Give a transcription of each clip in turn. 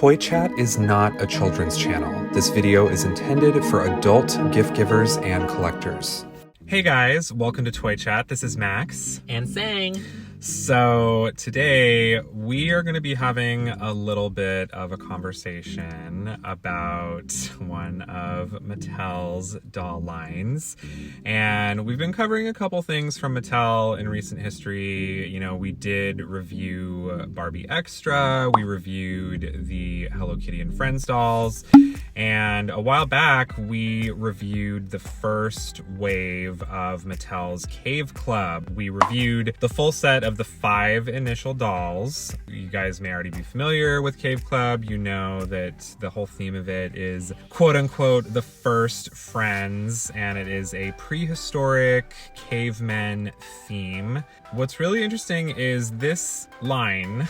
Toy Chat is not a children's channel. This video is intended for adult gift givers and collectors. Hey guys, welcome to Toy Chat. This is Max. And Sang. So today we are going to be having a little bit of a conversation about one of Mattel's doll lines. And we've been covering a couple things from Mattel in recent history. You know, we did review Barbie Extra, we reviewed the Hello Kitty and Friends dolls, and a while back we reviewed the first wave of Mattel's Cave Club. We reviewed the full set of the 5 initial dolls. You guys may already be familiar with Cave Club. You know that the whole theme of it is quote unquote the first friends, and it is a prehistoric cavemen theme. What's really interesting is this line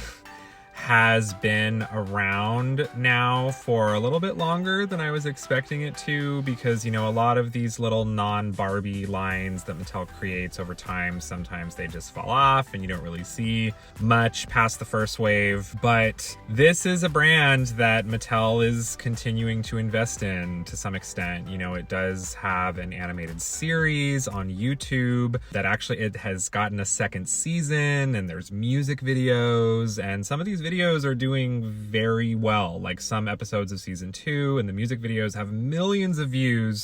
has been around now for a little bit longer than I was expecting it to, because, you know, a lot of these little non-Barbie lines that Mattel creates over time, sometimes they just fall off and you don't really see much past the first wave. But this is a brand that Mattel is continuing to invest in to some extent. You know, it does have an animated series on YouTube that actually, it has gotten a second season, and there's music videos, and some of these videos are doing very well. Like some episodes of season 2 and the music videos have millions of views.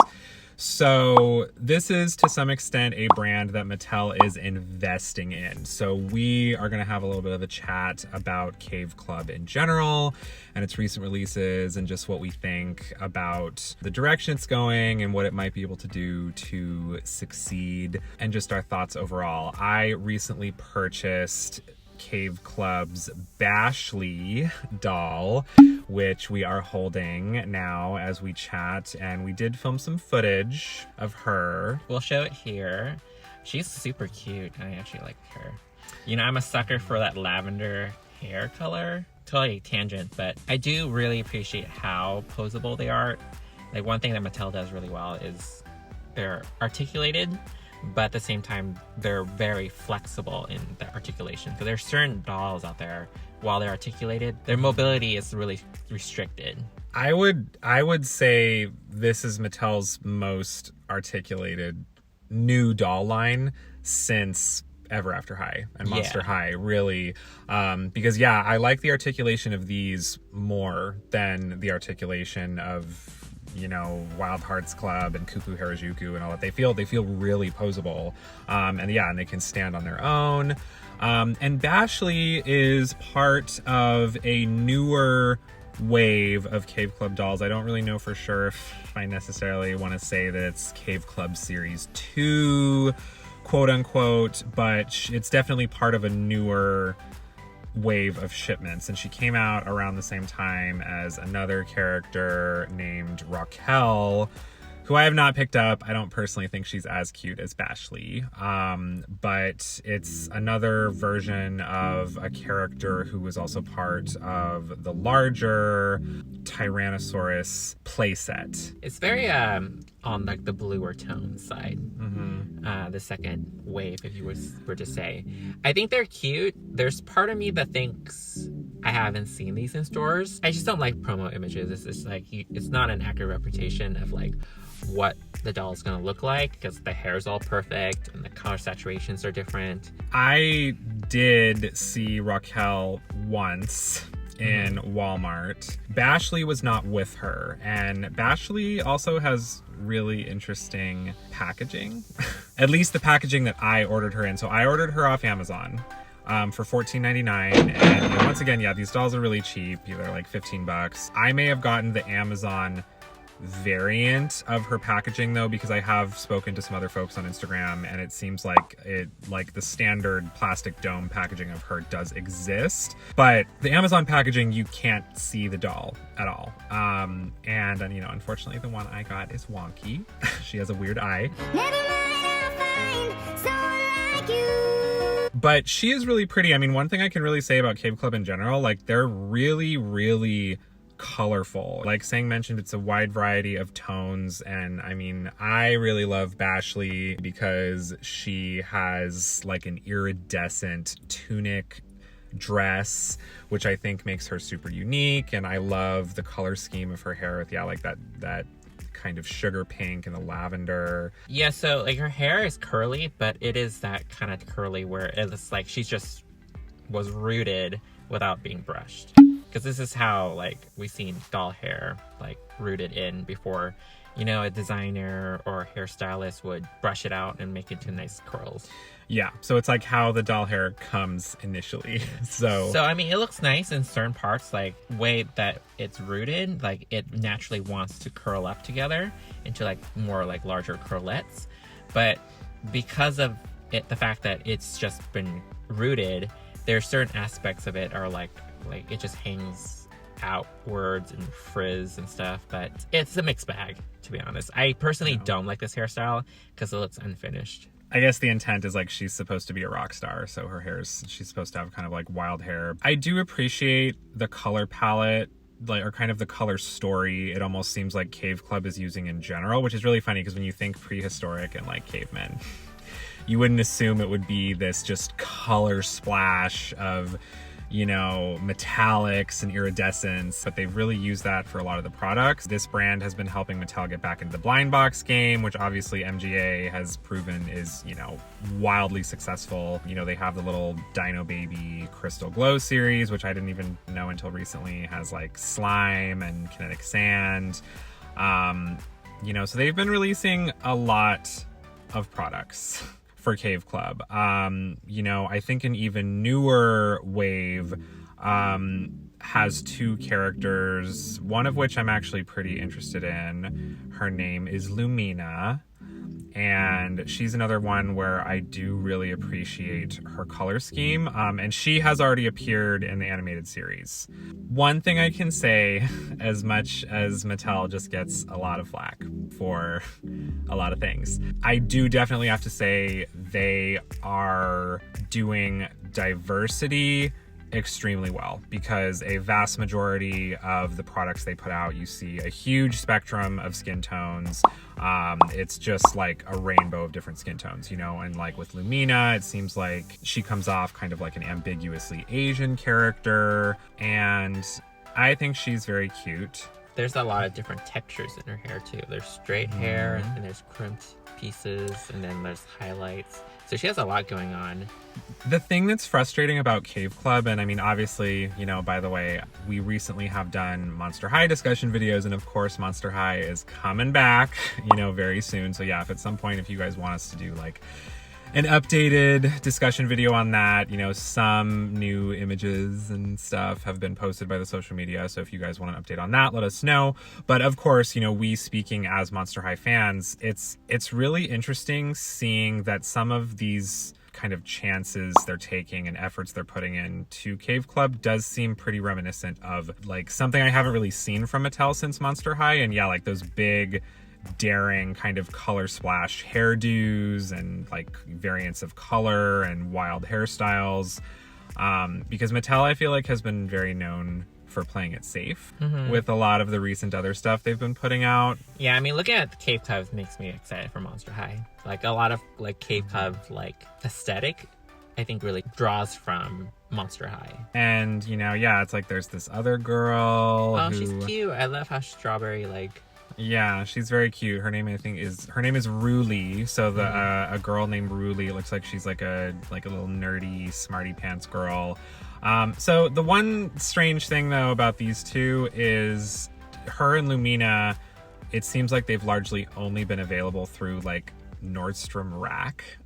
So this is to some extent a brand that Mattel is investing in. So we are going to have a little bit of a chat about Cave Club in general and its recent releases, and just what we think about the direction it's going and what it might be able to do to succeed, and just our thoughts overall. I recently purchased Cave Club's Bashley doll, which we are holding now as we chat, and we did film some footage of her. We'll show it here. She's super cute. I actually like her. You know, I'm a sucker for that lavender hair color. Totally tangent, but I do really appreciate how posable they are. Like, one thing that Mattel does really well is they're articulated, but at the same time, they're very flexible in the articulation. Because there's certain dolls out there, while they're articulated, their mobility is really restricted. I would say this is Mattel's most articulated new doll line since Ever After High and Monster High, really. Because yeah, I like the articulation of these more than the articulation of, you know, Wild Hearts Club and Cuckoo Harajuku and all that. They feel really posable. And yeah, and they can stand on their own. And Bashley is part of a newer wave of Cave Club dolls. I don't really know for sure if I necessarily want to say that it's Cave Club Series 2, quote unquote, but it's definitely part of a newer wave of shipments. And she came out around the same time as another character named Raquel, who I have not picked up. I don't personally think she's as cute as Bashley, but it's another version of a character who was also part of the larger Tyrannosaurus playset. It's very on like the bluer tone side. The second wave, if you were to say. I think they're cute. There's part of me that thinks I haven't seen these in stores. I just don't like promo images. It's just like, it's not an accurate representation of like what the doll is going to look like, because the hair's all perfect and the color saturations are different. I did see Raquel once in Walmart. Bashley was not with her, and Bashley also has really interesting packaging. At least the packaging that I ordered her in. So I ordered her off Amazon for $14.99, and you know, once again, yeah, these dolls are really cheap. They're like 15 bucks. I may have gotten the Amazon variant of her packaging though, because I have spoken to some other folks on Instagram, and it seems like the standard plastic dome packaging of her does exist, but the Amazon packaging, you can't see the doll at all. And you know, unfortunately the one I got is wonky. She has a weird eye. But she is really pretty. I mean, one thing I can really say about Cave Club in general, like, they're really, really colorful. Like Sang mentioned, it's a wide variety of tones, and I mean, I really love Bashley because she has like an iridescent tunic dress, which I think makes her super unique. And I love the color scheme of her hair with, like that kind of sugar pink and the lavender. Yeah, so like her hair is curly, but it is that kind of curly where it's like she's just was rooted without being brushed. Because this is how like we seen doll hair like rooted in before, you know, a designer or a hairstylist would brush it out and make it into nice curls. Yeah, so it's like how the doll hair comes initially. So I mean, it looks nice in certain parts, like way that it's rooted, like it naturally wants to curl up together into like more like larger curlettes. But because of it, the fact that it's just been rooted, there are certain aspects of it are like it just hangs outwards and frizz and stuff. But it's a mixed bag, to be honest. I personally don't like this hairstyle because it looks unfinished. I guess the intent is like she's supposed to be a rock star, so she's supposed to have kind of like wild hair. I do appreciate the color palette, like, or kind of the color story it almost seems like Cave Club is using in general, which is really funny because when you think prehistoric and like cavemen, you wouldn't assume it would be this just color splash of, you know, metallics and iridescence, but they've really used that for a lot of the products. This brand has been helping Mattel get back into the blind box game, which obviously MGA has proven is, you know, wildly successful. You know, they have the little Dino Baby Crystal Glow series, which I didn't even know until recently, has like slime and kinetic sand. You know, so they've been releasing a lot of products for Cave Club. You know, I think an even newer wave has two characters, one of which I'm actually pretty interested in. Her name is Lumina, and she's another one where I do really appreciate her color scheme, and she has already appeared in the animated series. One thing I can say, as much as Mattel just gets a lot of flack for a lot of things, I do definitely have to say they are doing diversity extremely well, because a vast majority of the products they put out, you see a huge spectrum of skin tones. It's just like a rainbow of different skin tones, you know, and like with Lumina, it seems like she comes off kind of like an ambiguously Asian character, and I think she's very cute. There's a lot of different textures in her hair too. There's straight hair, and there's crimped pieces, and then there's highlights. So she has a lot going on. The thing that's frustrating about Cave Club, and I mean, obviously, you know, by the way, we recently have done Monster High discussion videos, and of course, Monster High is coming back, you know, very soon. So yeah, if at some point, if you guys want us to do like an updated discussion video on that, you know, some new images and stuff have been posted by the social media. So if you guys want an update on that, let us know. But of course, you know, we speaking as Monster High fans, it's really interesting seeing that some of these kind of chances they're taking and efforts they're putting into Cave Club does seem pretty reminiscent of like something I haven't really seen from Mattel since Monster High. And yeah, like those big daring kind of color splash hairdos and like variants of color and wild hairstyles, because Mattel, I feel like, has been very known for playing it safe with a lot of the recent other stuff they've been putting out. Yeah, I mean, looking at the Cave Club makes me excited for Monster High. Like a lot of like Cave Club like aesthetic, I think really draws from Monster High. And you know, yeah, it's like there's this other girl. Oh, she's cute. I love how strawberry like. Yeah, she's very cute. Her name, I think, is Ruli. So the a girl named Ruli. It looks like she's like a little nerdy smarty pants girl. So the one strange thing though about these two is her and Lumina, it seems like they've largely only been available through like Nordstrom Rack.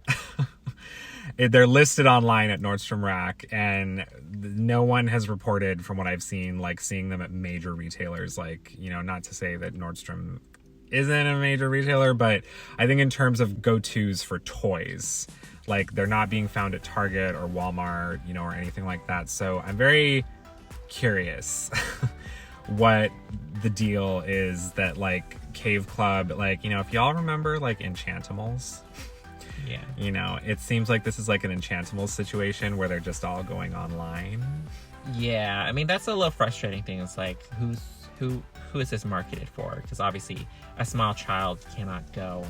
They're listed online at Nordstrom Rack, and no one has reported, from what I've seen, like seeing them at major retailers. Like, you know, not to say that Nordstrom isn't a major retailer, but I think in terms of go-tos for toys, like they're not being found at Target or Walmart, you know, or anything like that. So I'm very curious what the deal is that like Cave Club, like, you know, if y'all remember like Enchantimals. Yeah. You know, it seems like this is like an Enchantimals situation where they're just all going online. Yeah, I mean, that's a little frustrating thing. It's like, who is this marketed for? Because obviously a small child cannot go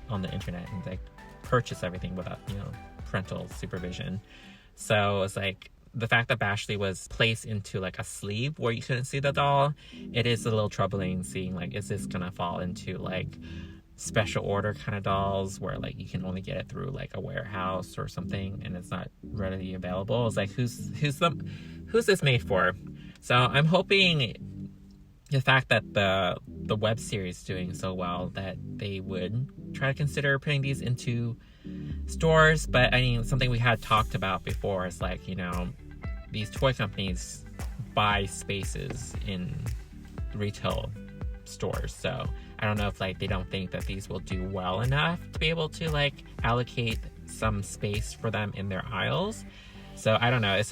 on the internet and like purchase everything without, you know, parental supervision. So it's like the fact that Bashley was placed into like a sleeve where you couldn't see the doll, it is a little troubling seeing like, is this gonna fall into like special order kind of dolls where like you can only get it through like a warehouse or something and it's not readily available. It's like who's this made for? So I'm hoping the fact that the web series is doing so well that they would try to consider putting these into stores. But I mean, something we had talked about before is like, you know, these toy companies buy spaces in retail stores, so I don't know if like they don't think that these will do well enough to be able to like allocate some space for them in their aisles. So I don't know, it's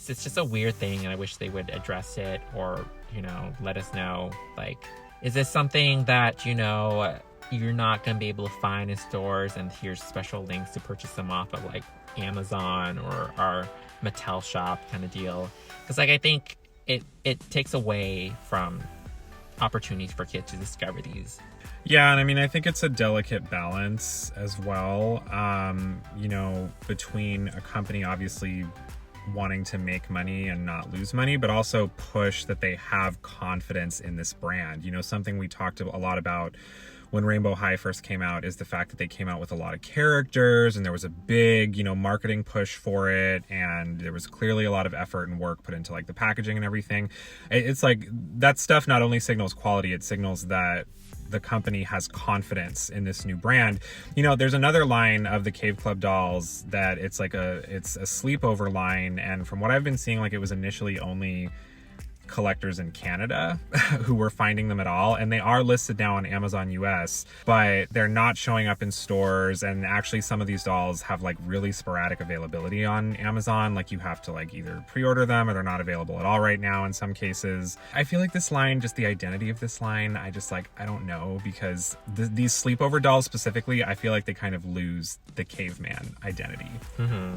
just a weird thing, and I wish they would address it, or, you know, let us know, like, is this something that, you know, you're not going to be able to find in stores, and here's special links to purchase them off of like Amazon or our Mattel shop kind of deal. Because like I think it takes away from opportunities for kids to discover these. Yeah, and I mean, I think it's a delicate balance as well, you know, between a company obviously wanting to make money and not lose money, but also push that they have confidence in this brand. You know, something we talked a lot about when Rainbow High first came out is the fact that they came out with a lot of characters, and there was a big, you know, marketing push for it, and there was clearly a lot of effort and work put into like the packaging and everything. It's like that stuff not only signals quality, it signals that the company has confidence in this new brand. You know, there's another line of the Cave Club dolls that it's a sleepover line, and from what I've been seeing, like it was initially only collectors in Canada who were finding them at all, and they are listed now on Amazon US, but they're not showing up in stores. And actually some of these dolls have like really sporadic availability on Amazon, like you have to like either pre-order them or they're not available at all right now in some cases. I feel like this line, just the identity of this line, I don't know, because these sleepover dolls specifically, I feel like they kind of lose the caveman identity.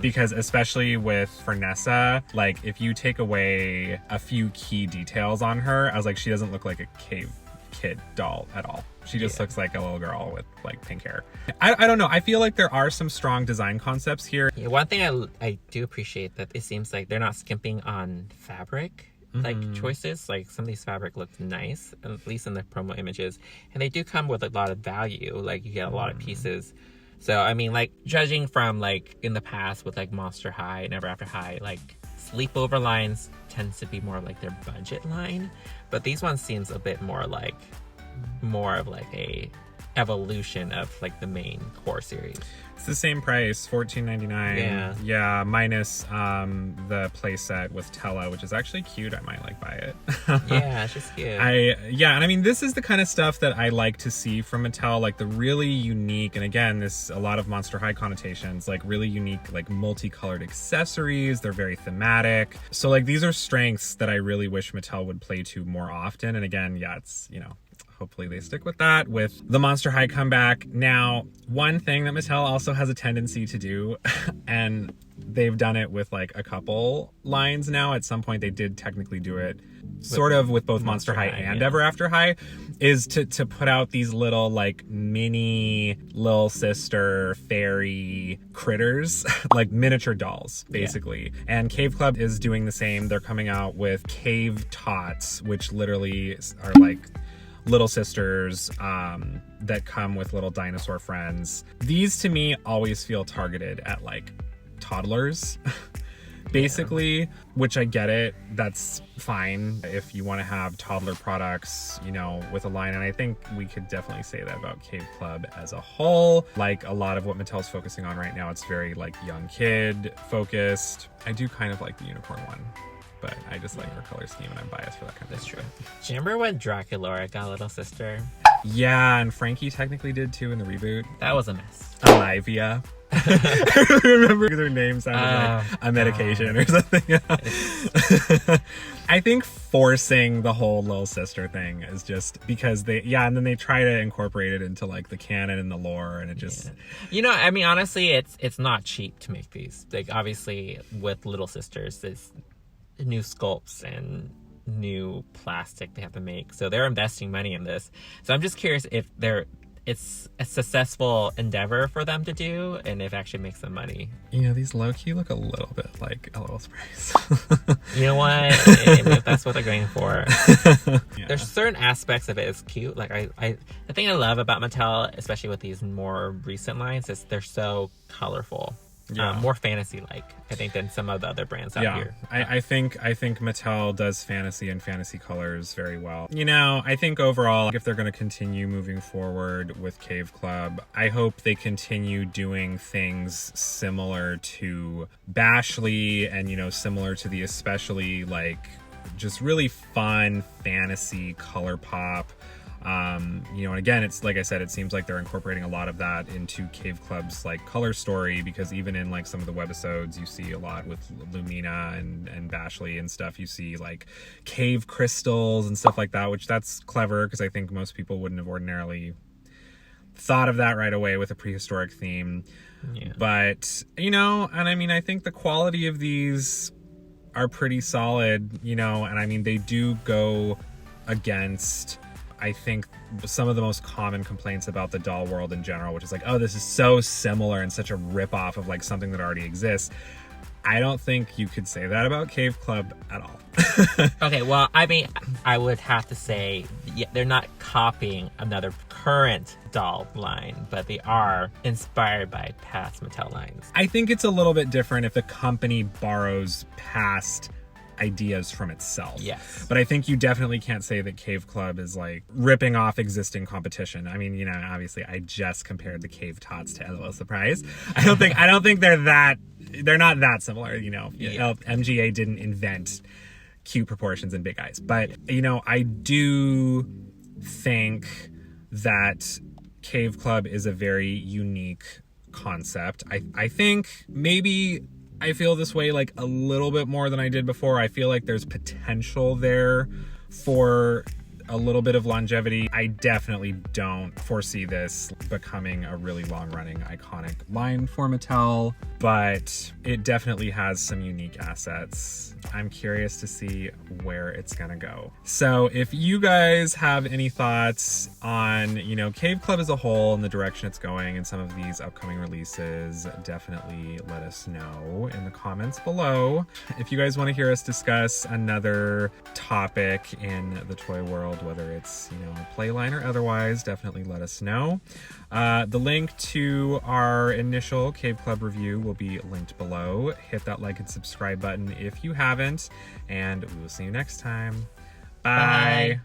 Because especially with Fernessa, like if you take away a few key details on her, I was like, she doesn't look like a cave kid doll at all. She just looks like a little girl with like pink hair. I don't know. I feel like there are some strong design concepts here. Yeah, one thing I do appreciate that it seems like they're not skimping on fabric like choices. Like some of these fabric looks nice, at least in the promo images, and they do come with a lot of value. Like you get a lot of pieces. So I mean, like judging from like in the past with like Monster High and Ever After High, like sleepover lines tends to be more like their budget line, but these ones seems a bit more of like a evolution of like the main core series. It's the same price, $14.99. Yeah, minus the playset with Tella, which is actually cute. I might like buy it. Yeah, she's cute. And I mean, this is the kind of stuff that I like to see from Mattel, like the really unique, and again, this a lot of Monster High connotations, like really unique, like multicolored accessories. They're very thematic. So like these are strengths that I really wish Mattel would play to more often. And again, yeah, it's, you know, hopefully they stick with that with the Monster High comeback. Now, one thing that Mattel also has a tendency to do, and they've done it with like a couple lines now. At some point they did technically do it sort of with both Monster High and Ever After High, is to put out these little like mini little sister fairy critters, like miniature dolls basically. And Cave Club is doing the same. They're coming out with Cave Tots, which literally are like little sisters that come with little dinosaur friends. These to me always feel targeted at like toddlers basically, which I get it. That's fine if you want to have toddler products, you know, with a line. And I think we could definitely say that about Cave Club as a whole. Like a lot of what Mattel's focusing on right now, it's very like young kid focused. I do kind of like the unicorn one, but I just like her color scheme and I'm biased for that kind of thing. That's true. Do you remember when Draculaura got a little sister? Yeah, and Frankie technically did too in the reboot. That was a mess. Olivia. I remember their name sounded like a medication or something. I think forcing the whole little sister thing is just because and then they try to incorporate it into like the canon and the lore, and it just you know, I mean, honestly, it's not cheap to make these. Like obviously with little sisters, there's new sculpts and new plastic they have to make, so they're investing money in this. So I'm just curious if it's a successful endeavor for them to do, and it actually makes them money. You know, these low-key look a little bit like LOL sprays. You know what? If that's what they're going for. Yeah. There's certain aspects of it is cute. Like the thing I love about Mattel, especially with these more recent lines, is they're so colorful. Yeah. More fantasy-like, I think, than some of the other brands out here. I think Mattel does fantasy and fantasy colors very well. You know, I think overall, if they're going to continue moving forward with Cave Club, I hope they continue doing things similar to Bashley and, you know, similar to the especially like just really fun fantasy color pop. You know, and again, it's like I said, it seems like they're incorporating a lot of that into Cave Club's like color story, because even in like some of the webisodes, you see a lot with Lumina and Bashley and stuff. You see like cave crystals and stuff like that, which that's clever because I think most people wouldn't have ordinarily thought of that right away with a prehistoric theme. Yeah. But, you know, and I mean, I think the quality of these are pretty solid, you know, and I mean, they do go against, I think, some of the most common complaints about the doll world in general, which is like, oh, this is so similar and such a rip-off of like something that already exists. I don't think you could say that about Cave Club at all. Okay, well, I mean, I would have to say, yeah, they're not copying another current doll line, but they are inspired by past Mattel lines. I think it's a little bit different if the company borrows past ideas from itself. Yes. But I think you definitely can't say that Cave Club is like ripping off existing competition. I mean, you know, obviously I just compared the Cave Tots to LOL Surprise. I don't think they're not that similar, you know. Yeah. MGA didn't invent cute proportions and big eyes. But, you know, I do think that Cave Club is a very unique concept. I think maybe I feel this way like a little bit more than I did before. I feel like there's potential there for a little bit of longevity. I definitely don't foresee this becoming a really long-running iconic line for Mattel, but it definitely has some unique assets. I'm curious to see where it's gonna go. So if you guys have any thoughts on, you know, Cave Club as a whole and the direction it's going and some of these upcoming releases, definitely let us know in the comments below. If you guys want to hear us discuss another topic in the toy world, whether it's, you know, playline or otherwise, definitely let us know. The link to our initial Cave Club review will be linked below. Hit that like and subscribe button if you haven't, and we will see you next time. Bye. Bye.